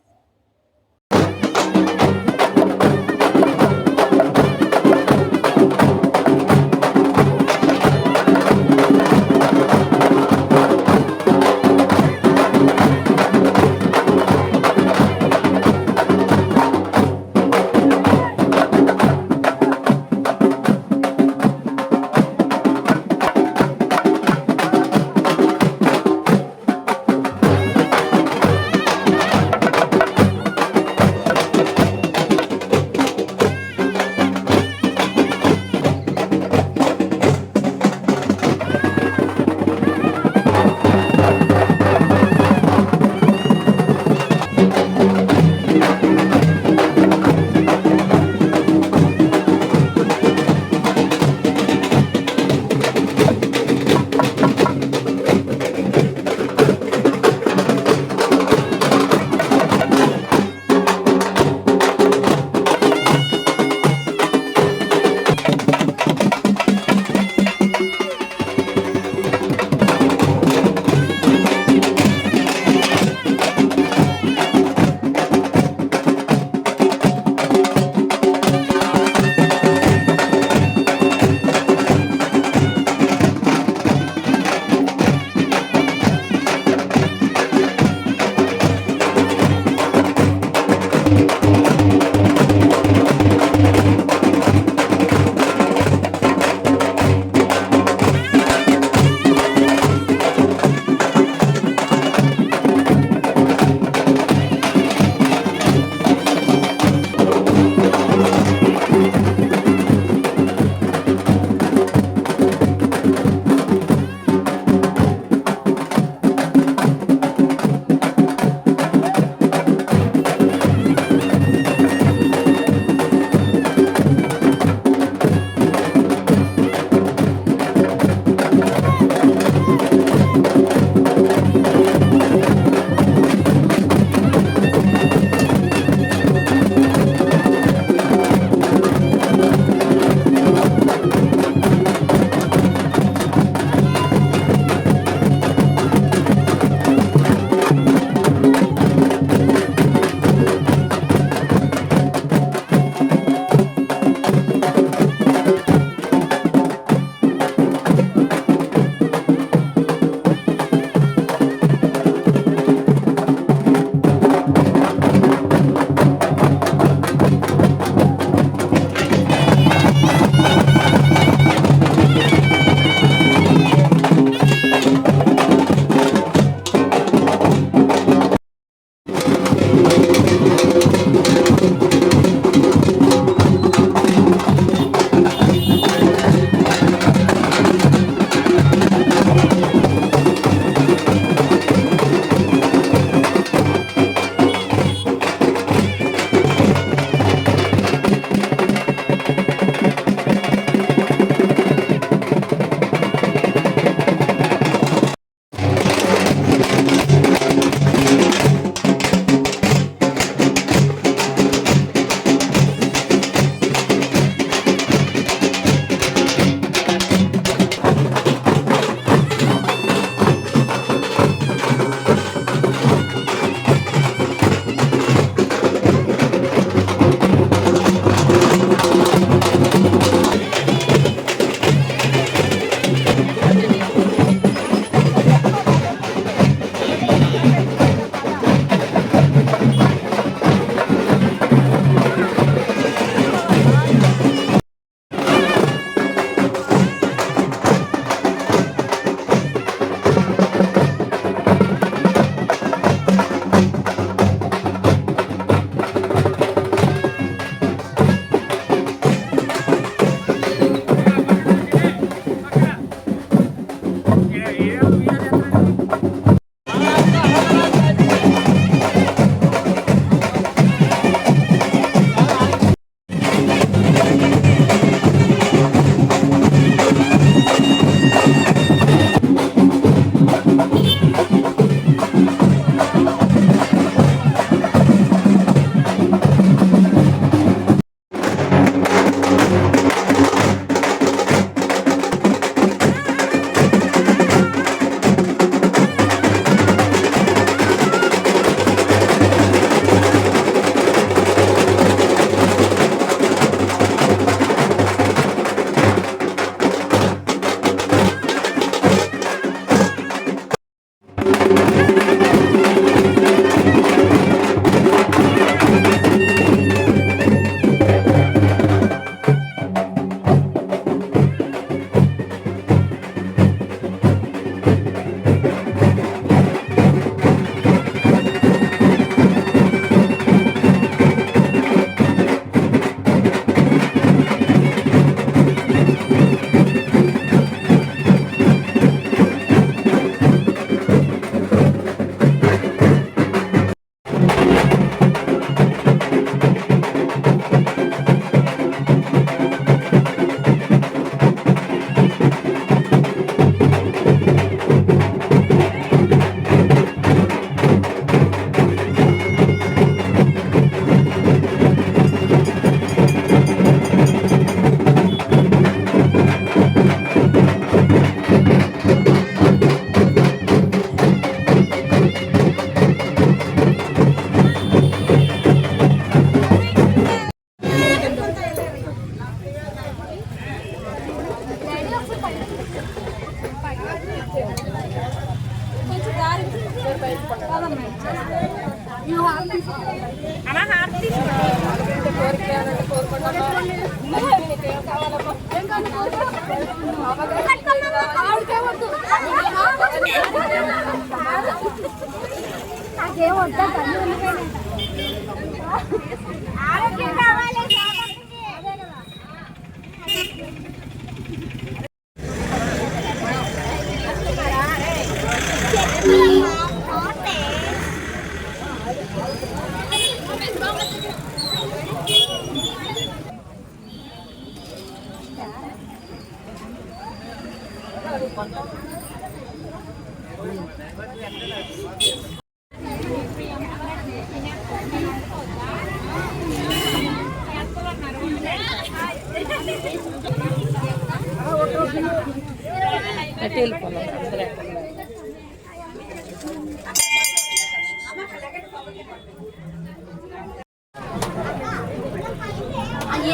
ఆరోగ్యం కావాలి. అటు వెళ్ళిపోదాం అందరూ ఎక్కడ.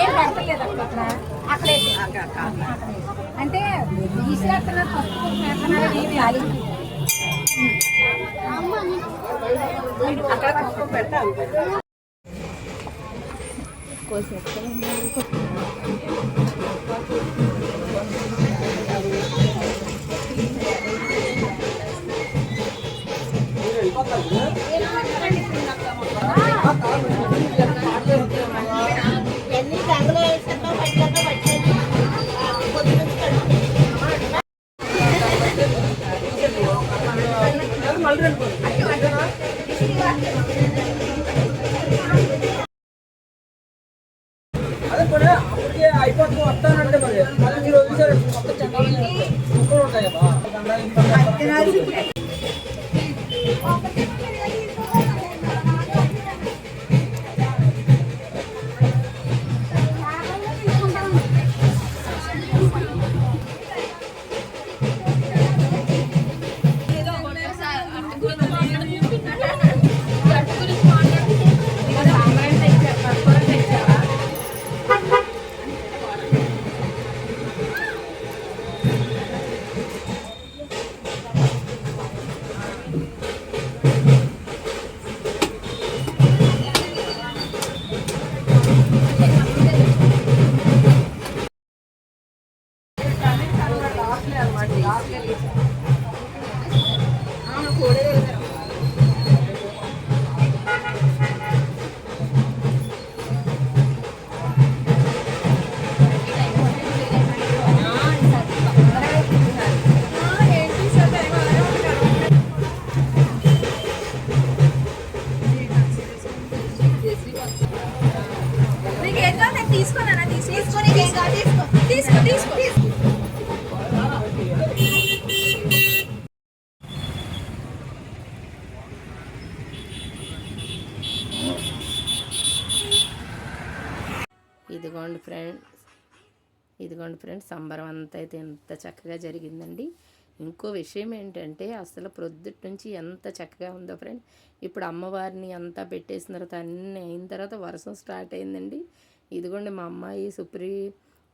ఏం పడతలేదు అక్కడ అక్కడే అంటే తీసుకెళ్తున్నారు పసుపు వేస్తున్నారు ఇవి అది అక్కడ పసుపు పెడతా ఎన్ని గంగలో వేసానో పట్టిలో పట్టేది అదే కూడా అప్పటికే అయిపోతుంది వస్తానంటే మరి మళ్ళీ మీరు వదిలేసారు మొత్తం చండాలి ముక్కలు ఉంటాయి కదా ఇదిగోండి ఫ్రెండ్స్ సంబరం అంతా అయితే ఎంత చక్కగా జరిగిందండి. ఇంకో విషయం ఏంటంటే అసలు ప్రొద్దుటి నుంచి ఎంత చక్కగా ఉందో ఫ్రెండ్. ఇప్పుడు అమ్మవారిని అంతా పెట్టేసిన తర్వాత అన్నీ అయిన తర్వాత వర్షం స్టార్ట్ అయిందండి. ఇదిగోండి మా అమ్మాయి సుప్రి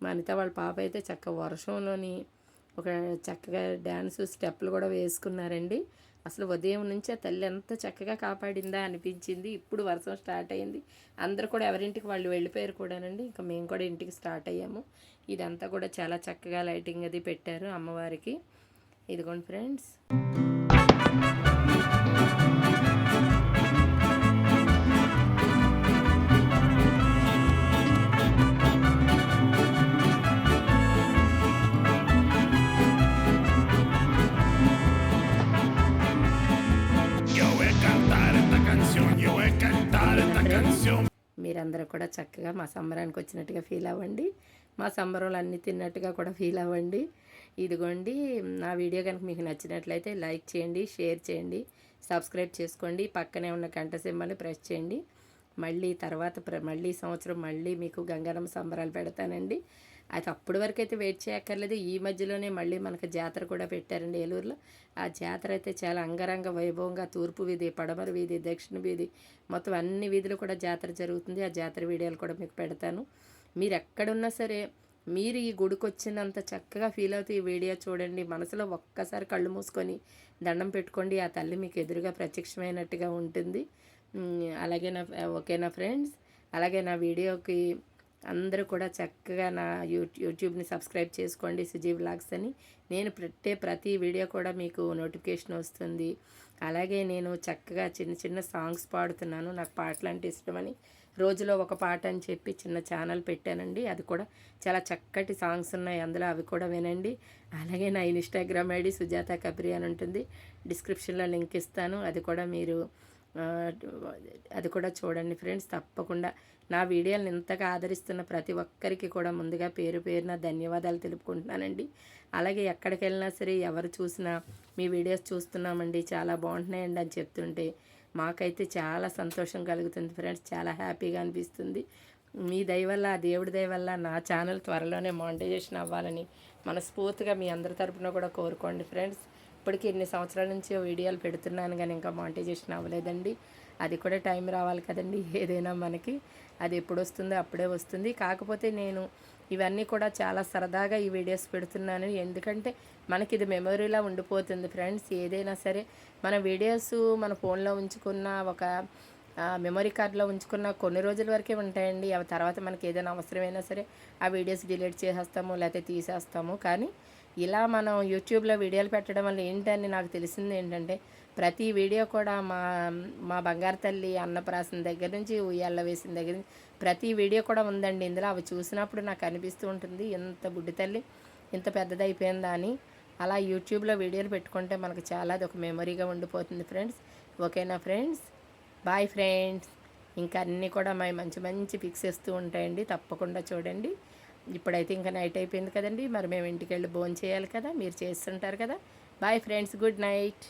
మా అనిత వాళ్ళ పాప అయితే వర్షంలోని ఒక చక్కగా డ్యాన్స్ స్టెప్పులు కూడా వేసుకున్నారండి. అసలు ఉదయం నుంచి ఆ తల్లి ఎంత చక్కగా కాపాడిందా అనిపించింది. ఇప్పుడు వర్షం స్టార్ట్ అయింది. అందరూ కూడా ఎవరింటికి వాళ్ళు వెళ్ళిపోయారు కూడానండి. ఇంకా మేము కూడా ఇంటికి స్టార్ట్ అయ్యాము. ఇదంతా కూడా చాలా చక్కగా లైటింగ్ అది పెట్టారు అమ్మవారికి. ఇదిగోండి ఫ్రెండ్స్. మీరందరూ కూడా చక్కగా మా సంబరానికి వచ్చినట్టుగా ఫీల్ అవ్వండి. మా సంబరంలో అన్నీ తిన్నట్టుగా కూడా ఫీల్ అవ్వండి. ఇదిగోండి నా వీడియో కనుక మీకు నచ్చినట్లయితే లైక్ చేయండి, షేర్ చేయండి, సబ్స్క్రైబ్ చేసుకోండి. పక్కనే ఉన్న గంట సింబల్ని ప్రెస్ చేయండి. మళ్ళీ తర్వాత మళ్ళీ సంవత్సరం మళ్ళీ మీకు గంగారమ్మ సంబరాలు పెడతానండి. అది అప్పటి వరకు అయితే వెయిట్ చేయక్కర్లేదు. ఈ మధ్యలోనే మళ్ళీ మనకు జాతర కూడా పెట్టారండి ఏలూరులో. ఆ జాతర అయితే చాలా అంగరంగ వైభవంగా తూర్పు వీధి, పడమర వీధి, దక్షిణ వీధి మొత్తం అన్ని వీధులు కూడా జాతర జరుగుతుంది. ఆ జాతర వీడియోలు కూడా మీకు పెడతాను. మీరు ఎక్కడున్నా సరే మీరు ఈ గుడికి వచ్చినంత చక్కగా ఫీల్ అవుతూ ఈ వీడియో చూడండి. మనసులో ఒక్కసారి కళ్ళు మూసుకొని దండం పెట్టుకోండి. ఆ తల్లి మీకు ఎదురుగా ప్రత్యక్షమైనట్టుగా ఉంటుంది. అలాగే ఓకేనా ఫ్రెండ్స్? అలాగే నా వీడియోకి అందరూ కూడా చక్కగా నా యూట్యూబ్ని సబ్స్క్రైబ్ చేసుకోండి, సుజీ వ్లాగ్స్ అని. నేను పెట్టే ప్రతి వీడియో కూడా మీకు నోటిఫికేషన్ వస్తుంది. అలాగే నేను చక్కగా చిన్న చిన్న సాంగ్స్ పాడుతున్నాను. నాకు పాటలు అంటే ఇష్టమని రోజులో ఒక పాట అని చెప్పి చిన్న ఛానల్ పెట్టానండి. అది కూడా చాలా చక్కటి సాంగ్స్ ఉన్నాయి అందులో, అవి కూడా వినండి. అలాగే నా ఇన్స్టాగ్రామ్ ఐడి సుజాత కప్రి అని ఉంటుంది, డిస్క్రిప్షన్లో లింక్ ఇస్తాను. అది కూడా చూడండి ఫ్రెండ్స్. తప్పకుండా నా వీడియోలను ఇంతగా ఆదరిస్తున్న ప్రతి ఒక్కరికి కూడా ముందుగా పేరు పేరున ధన్యవాదాలు తెలుపుకుంటున్నానండి. అలాగే ఎక్కడికి వెళ్ళినా సరే ఎవరు చూసినా మీ వీడియోస్ చూస్తున్నామండి, చాలా బాగుంటున్నాయండి అని చెప్తుంటే మాకైతే చాలా సంతోషం కలుగుతుంది ఫ్రెండ్స్. చాలా హ్యాపీగా అనిపిస్తుంది. మీ దయ వల్ల, ఆ దేవుడి దయ వల్ల నా ఛానల్ త్వరలోనే మానిటైజేషన్ అవ్వాలని మనస్ఫూర్తిగా మీ అందరి తరపున కూడా కోరుకోండి ఫ్రెండ్స్. ఇప్పటికి ఎన్ని సంవత్సరాల నుంచి వీడియోలు పెడుతున్నాను కానీ ఇంకా మానిటైజేషన్ అవ్వలేదండి. అది కూడా టైం రావాలి కదండి. ఏదైనా మనకి అది ఎప్పుడు వస్తుందో అప్పుడే వస్తుంది. కాకపోతే నేను ఇవన్నీ కూడా చాలా సరదాగా ఈ వీడియోస్ పెడుతున్నాను. ఎందుకంటే మనకి ఇది మెమొరీలా ఉండిపోతుంది ఫ్రెండ్స్. ఏదైనా సరే మన వీడియోస్ మన ఫోన్లో ఉంచుకున్న ఒక మెమొరీ కార్డులో ఉంచుకున్న కొన్ని రోజుల వరకే ఉంటాయండి. అవి తర్వాత మనకి ఏదైనా అవసరమైనా సరే ఆ వీడియోస్ డిలీట్ చేసేస్తాము లేకపోతే తీసేస్తాము. కానీ ఇలా మనం యూట్యూబ్లో వీడియోలు పెట్టడం వల్ల ఏంటని నాకు తెలిసింది ఏంటంటే, ప్రతి వీడియో కూడా మా బంగారు తల్లి అన్నప్రాసన దగ్గర నుంచి ఉయ్యాల వేసిన దగ్గర నుంచి ప్రతి వీడియో కూడా ఉందండి ఇందులో. అవి చూసినప్పుడు నాకు అనిపిస్తూ ఉంటుంది, ఎంత బుడ్డి తల్లి ఇంత పెద్దదైపోయిందా అని. అలా యూట్యూబ్లో వీడియోలు పెట్టుకుంటే మనకు చాలా అది ఒక మెమొరీగా ఉండిపోతుంది ఫ్రెండ్స్. ఓకేనా ఫ్రెండ్స్? Bye friends. ఇంకా అన్నీ కూడా మంచి మంచి పిక్స్ ఇస్తూ ఉంటాయండి, తప్పకుండా చూడండి. ఇప్పుడైతే ఇంకా నైట్ అయిపోయింది కదండి, మరి మేము ఇంటికి వెళ్ళి భోంచేయాలి కదా, మీరు చేస్తుంటారు కదా. Boy friends, good night.